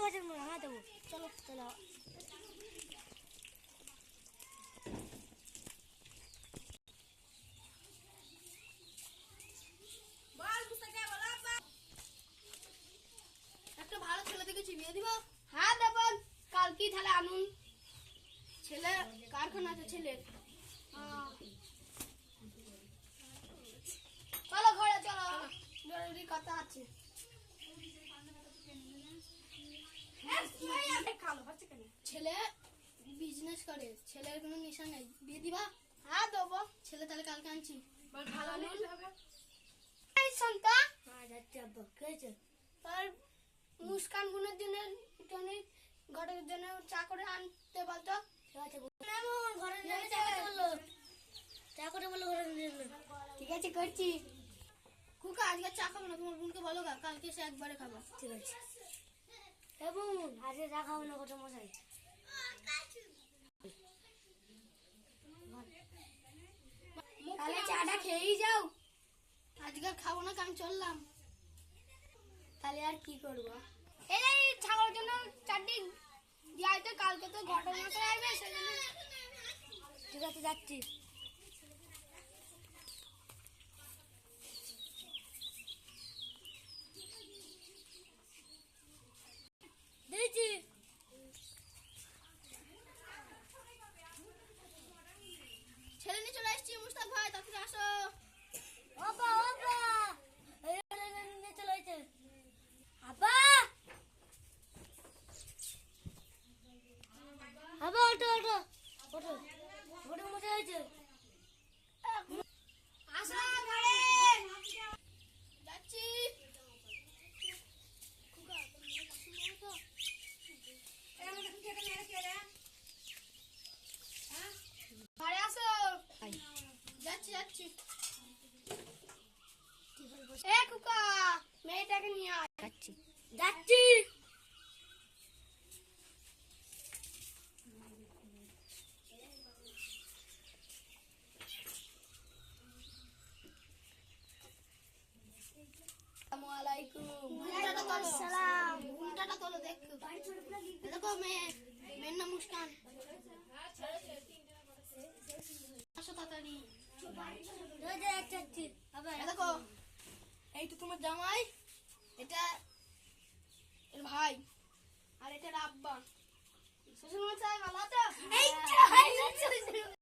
আছে হ্যাঁ দেবো চলো চলো একটা ভালো ছেলে দেখেছি বিয়ে দিব। হ্যাঁ দেবন, কালকে তাহলে আনুন। ছেলে কারখানা আছে ছেলে। চলো ঘরে চলো, জরুরি কথা আছে। ছেলে বিজনেস করে, ছেলের কোনো নেশা নেই। বিয়ে দিবা? হ্যাঁ দেবো। ছেলে তাহলে কালকে আনছি। ভালো হবে। সন্তা আর মুস্কান বোনের জন্য ঘরের জন্য চা করে আনতে বলতো। ঠিক আছে করছি। খুকা আজকে চা খাবো না, তোমার বোনকে বলো গা, কালকে সে একবারে খাবো। ঠিক আছে আজকে চা খাবো না কত মশাই তাহলে চাটা খেয়েই যাও। আজকে খাবো না, আমি চললাম। তাহলে আর কি করবো? এই ছাগলের জন্য চারটি দিয়াই তো, কালকে তো ঘটনা করে আসবে সেজন্য। ঠিক আছে যাচ্ছি। দিয়েছি ছেলে নিয়ে চলে আসছি। মুস্তাক ভাই তাড়াতাড়ি আসো। ওপা ওপা এই নিয়ে চলে আইছে আব্বা আব্বা ওঠো ওঠো ওঠো ওঠো মজা হয়েছে আসো ঘরে যাচ্ছি। ঘরে আসো। যাচ্ছি যাচ্ছি। এ কুকা, মেয়েটাকে নিয়ে আয়। যাচ্ছি যাচ্ছি আসসালামু আলাইকুম। ঘুমটাটা তোলো দেখো। দেখো মেয়ের নাম মুস্কান। আসো তাড়াতাড়ি। যাচ্ছি আবার দেখো এই তো তোমার জামাই, এটা এর ভাই, আর এটা আব্বা। শ্বশুর মশাই ভালো আছো?